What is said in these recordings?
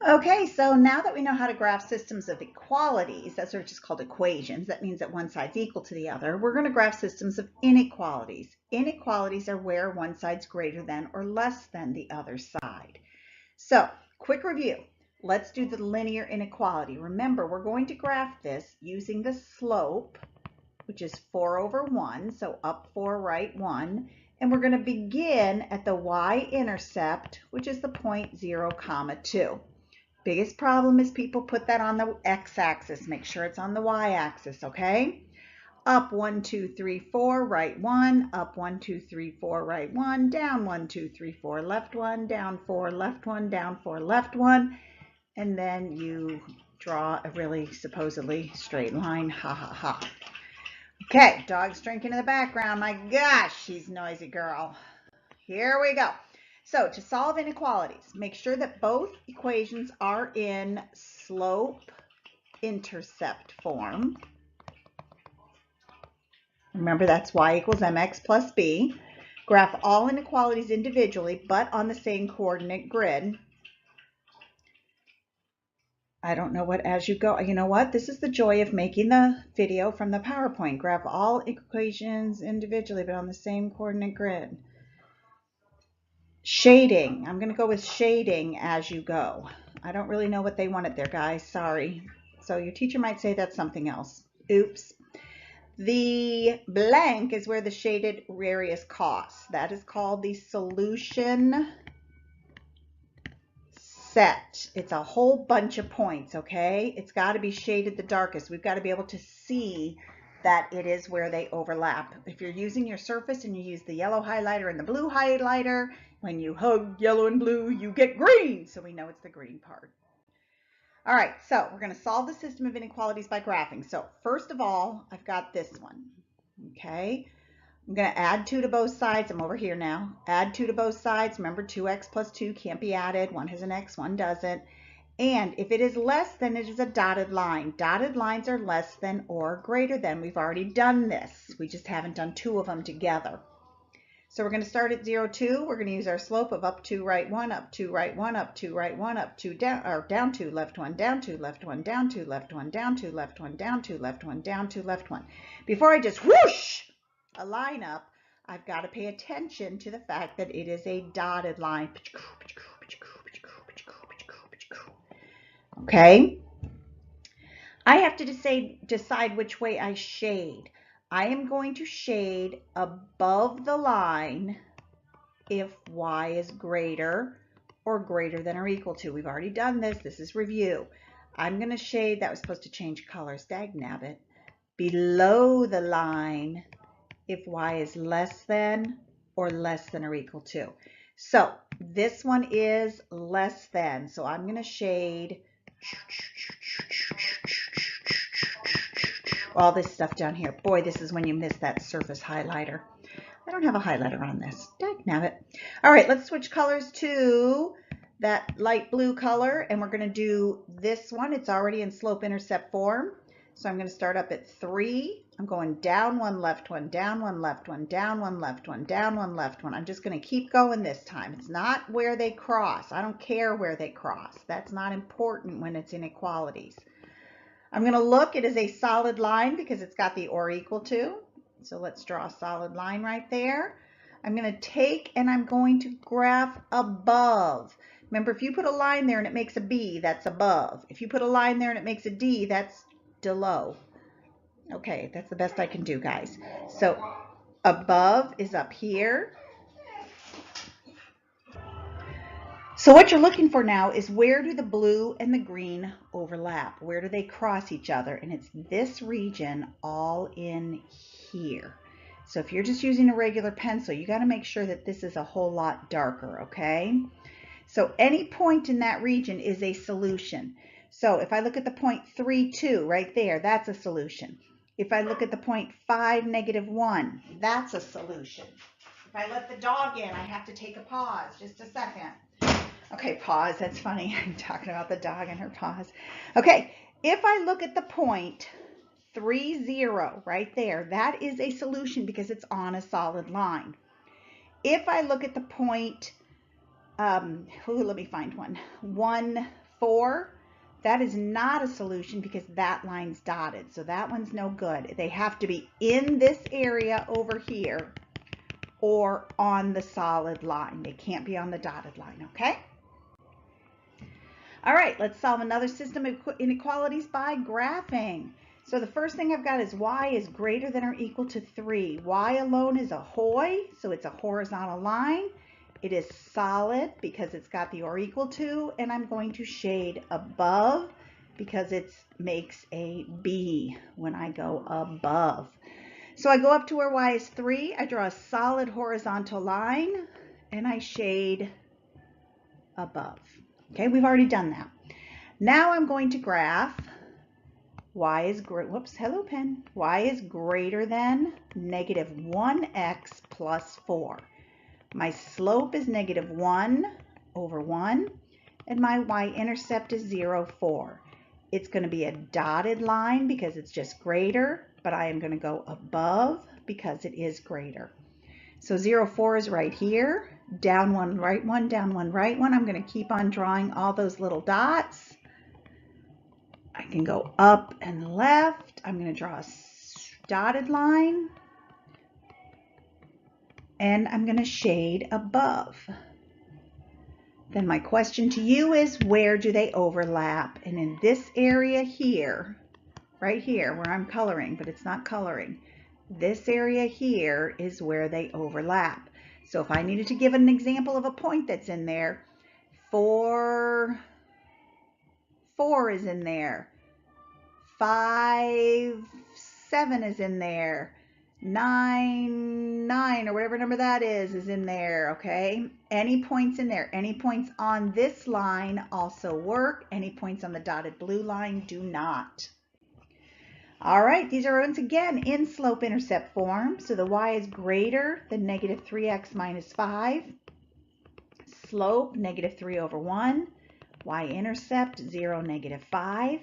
Okay, so now that we know how to graph systems of equalities, that's just called equations. That means that one side's equal to the other. We're going to graph systems of inequalities. Inequalities are where one side's greater than or less than the other side. So, quick review. Let's do the linear inequality. Remember, we're going to graph this using the slope, which is 4 over 1, so up 4, right 1. And we're going to begin at the y-intercept, which is the point 0, 2. Biggest problem is people put that on the x-axis. Make sure it's on the y-axis, okay? Up 1, 2, 3, 4, right 1, up 1, 2, 3, 4, right 1, down 1, 2, 3, 4, left 1, down 4, left 1, down 4, left 1, and then you draw a really supposedly straight line. Ha ha ha. Okay, dog's drinking in the background. My gosh, she's a noisy girl. Here we go. So to solve inequalities, make sure that both equations are in slope-intercept form. Remember, that's y equals mx plus b. Graph all inequalities individually, but on the same coordinate grid. I don't know what as you go. You know what? This is the joy of making the video from the PowerPoint. Graph all equations individually, but on the same coordinate grid. Shading. I'm going to go with shading as you go. I don't really know what they wanted there, guys. Sorry. So your teacher might say that's something else. Oops. The blank is where the shaded area is crossed. That is called the solution set. It's a whole bunch of points, okay? It's got to be shaded the darkest. We've got to be able to see that it is where they overlap. If you're using your surface and you use the yellow highlighter and the blue highlighter, when you hug yellow and blue, you get green. So we know it's the green part. All right, so we're going to solve the system of inequalities by graphing. So first of all, I've got this one, okay? I'm going to add 2 to both sides. I'm over here now. Add 2 to both sides. Remember, 2x plus 2 can't be added. One has an x, one doesn't. And if it is less than, it is a dotted line. Dotted lines are less than or greater than. We've already done this. We just haven't done 2 of them together. So we're going to start at 0, 2. We're going to use our slope of up 2, right 1, up 2, right 1, up 2, right 1, up 2, down, or down 2, left 1, down 2, left 1, down 2, left 1, down 2, left 1, down 2, left 1, down 2, left 1. Before I just whoosh a line up, I've got to pay attention to the fact that it is a dotted line. Okay? I have to decide which way I shade. I am going to shade above the line if y is greater or greater than or equal to. We've already done this. This is review. I'm going to shade, that was supposed to change colors, dagnabbit, below the line if y is less than or equal to. So this one is less than. So I'm going to shade all this stuff down here. Boy, this is when you miss that surface highlighter. I don't have a highlighter on this. Dagnabbit. All right, let's switch colors to that light blue color, and we're going to do this one. It's already in slope-intercept form. So I'm going to start up at 3. I'm going down 1, left 1, down 1, left 1, down 1, left 1, down 1, left 1. I'm just going to keep going this time. It's not where they cross. I don't care where they cross. That's not important when it's inequalities. I'm going to look. It is a solid line because it's got the or equal to. So let's draw a solid line right there. I'm going to take and I'm going to graph above. Remember, if you put a line there and it makes a B, that's above. If you put a line there and it makes a D, that's below. Okay, that's the best I can do, guys. So above is up here. So what you're looking for now is where do the blue and the green overlap? Where do they cross each other? And it's this region all in here. So if you're just using a regular pencil, you got to make sure that this is a whole lot darker, okay? So any point in that region is a solution. So if I look at the point 3, 2 right there, that's a solution. If I look at the point 5, -1, that's a solution. If I let the dog in, I have to take a pause. Just a second. Okay, pause. That's funny. I'm talking about the dog and her paws. Okay, if I look at the point 3, 0 right there, that is a solution because it's on a solid line. If I look at the point, let me find one, 1, 4, that is not a solution because that line's dotted. So that one's no good. They have to be in this area over here or on the solid line. They can't be on the dotted line, okay? All right, let's solve another system of inequalities by graphing. So the first thing I've got is y is greater than or equal to 3. Y alone is a hoi, so it's a horizontal line. It is solid because it's got the or equal to, and I'm going to shade above because it makes a B when I go above. So I go up to where y is 3, I draw a solid horizontal line, and I shade above. Okay, we've already done that. Now I'm going to graph y is greater than negative 1x plus 4. My slope is negative 1 over 1, and my y-intercept is 0, 4. It's going to be a dotted line because it's just greater, but I am going to go above because it is greater. So 0, 4 is right here. Down one, right one, down one, right one. I'm going to keep on drawing all those little dots. I can go up and left. I'm going to draw a dotted line. And I'm going to shade above. Then my question to you is, where do they overlap? And in this area here, right here where I'm coloring, but it's not coloring, this area here is where they overlap. So if I needed to give an example of a point that's in there, 4 is in there, 5, 7 is in there, 9 or whatever number that is in there, okay? Any points in there, any points on this line also work. Any points on the dotted blue line do not. All right, these are once again in slope-intercept form. So the y is greater than negative 3x minus 5. Slope, negative 3 over 1. Y-intercept, 0, negative 5.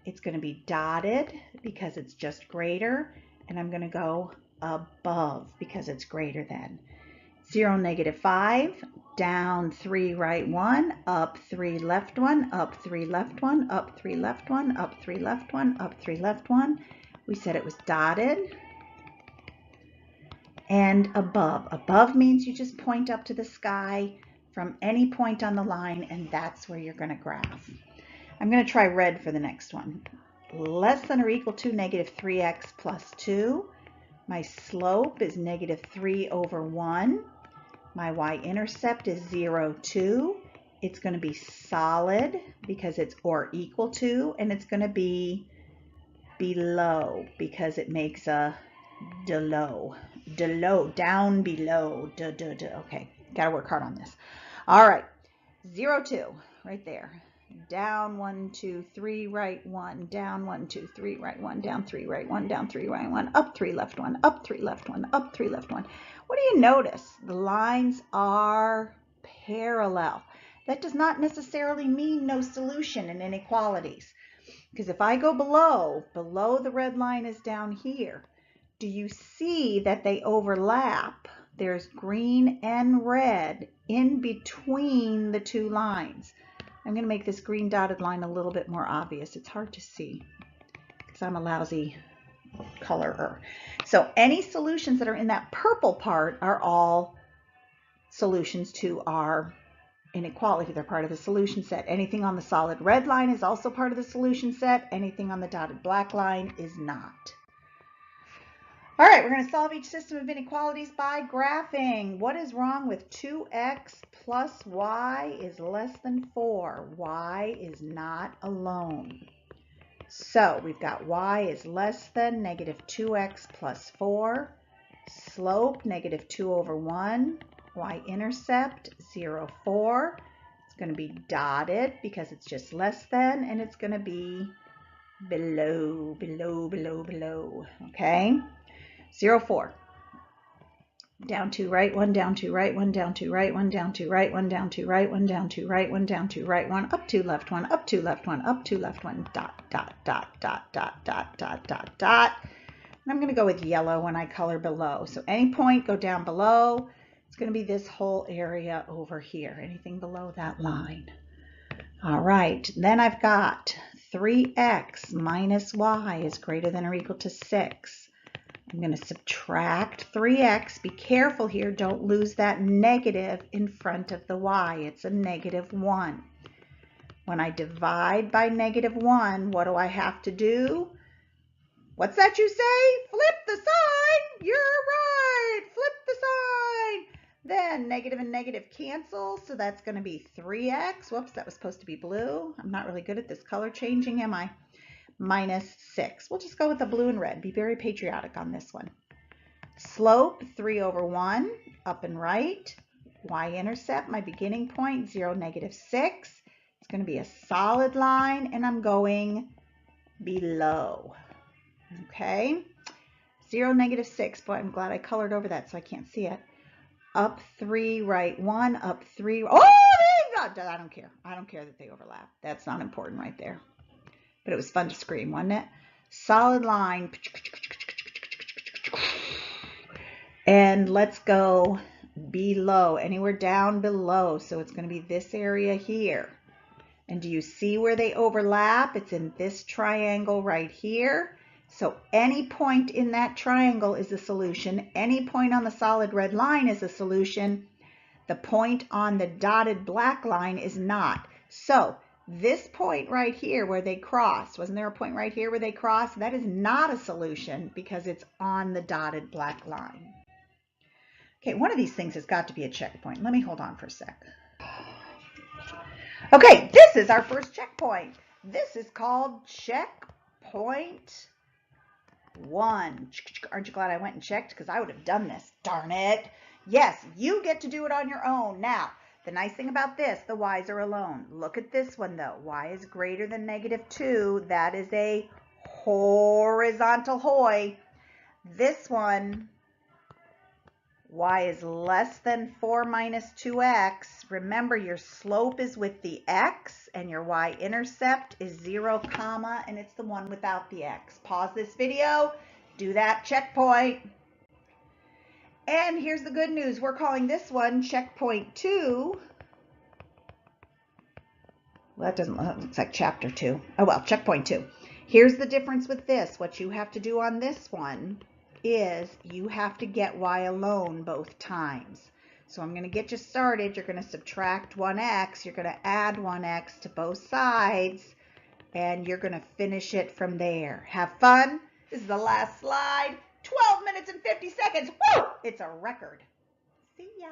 It's going to be dotted because it's just greater. And I'm going to go above because it's greater than. 0, negative 5. Down 3, right 1. Up 3, left 1. Up 3, left 1. Up 3, left 1. Up 3, left 1. Up 3, left 1. We said it was dotted. And above. Above means you just point up to the sky from any point on the line, and that's where you're going to graph. I'm going to try red for the next one. Less than or equal to negative 3x plus 2. My slope is negative 3 over 1. My y-intercept is 0, 2. It's going to be solid because it's or equal to, and it's going to be below because it makes a below, down below, okay, gotta work hard on this. All right, 0, 2, right there. Down 1, 2, 3, right 1, down 1, 2, 3, right 1, down 3, right 1, down 3, right 1, up 3, left 1, up 3, left 1, up 3, left 1. What do you notice? The lines are parallel. That does not necessarily mean no solution in inequalities. Because if I go below the red line is down here. Do you see that they overlap? There's green and red in between the two lines. I'm going to make this green dotted line a little bit more obvious. It's hard to see because I'm a lousy colorer. So any solutions that are in that purple part are all solutions to our inequality. They're part of the solution set. Anything on the solid red line is also part of the solution set. Anything on the dotted black line is not. All right, we're going to solve each system of inequalities by graphing. What is wrong with 2x plus y is less than 4? Y is not alone. So we've got y is less than negative 2x plus 4. Slope, negative 2 over 1. Y-intercept, 0, 4. It's going to be dotted because it's just less than, and it's going to be below, okay? 0, 4. Down 2, right 1, down 2, right 1, down 2, right 1, down 2, right 1, down 2, right 1, down 2, right 1, down 2, right 1, up 2, left 1, up 2, left 1, up 2, left 1, dot, dot, dot, dot, dot, dot, dot, dot, dot. And I'm going to go with yellow when I color below. So any point, go down below. It's going to be this whole area over here. Anything below that line. All right, then I've got 3x minus y is greater than or equal to 6. I'm going to subtract 3x. Be careful here, don't lose that negative in front of the y. It's a -1. When I divide by -1, what do I have to do? What's that you say? Flip the sign. You're right. Flip the sign. Then negative and negative cancel, so that's going to be 3x. Whoops, that was supposed to be blue. I'm not really good at this color changing, am I? Minus 6. We'll just go with the blue and red. Be very patriotic on this one. Slope 3/1, up and right. Y-intercept, my beginning point, 0, -6. It's going to be a solid line, and I'm going below. Okay, 0, -6. Boy, I'm glad I colored over that so I can't see it. Up 3, right 1, up 3. Oh, I don't care. I don't care that they overlap. That's not important right there. But it was fun to scream, wasn't it? Solid line. And let's go below, anywhere down below. So it's going to be this area here. And do you see where they overlap? It's in this triangle right here. So any point in that triangle is a solution. Any point on the solid red line is a solution. The point on the dotted black line is not. So this point right here where they cross, wasn't there a point right here where they cross? That is not a solution because it's on the dotted black line. Okay, one of these things has got to be a checkpoint. Let me hold on for a sec. Okay, this is our first checkpoint. This is called checkpoint 1. Aren't you glad I went and checked? Because I would have done this. Darn it. Yes, you get to do it on your own. Now, the nice thing about this, the y's are alone. Look at this one though. Y is greater than -2. That is a horizontal hoy. This one, y is less than 4 minus 2x. Remember, your slope is with the x and your y-intercept is 0, comma, and it's the one without the x. Pause this video, do that checkpoint. And here's the good news. We're calling this one checkpoint 2. Well, that doesn't look, looks like chapter 2. Oh, well, checkpoint 2. Here's the difference with this. What you have to do on this one is you have to get y alone both times. So I'm going to get you started. You're going to subtract 1x. You're going to add 1x to both sides, and you're going to finish it from there. Have fun. This is the last slide. 12 minutes and 50 seconds. Woo! It's a record. See ya.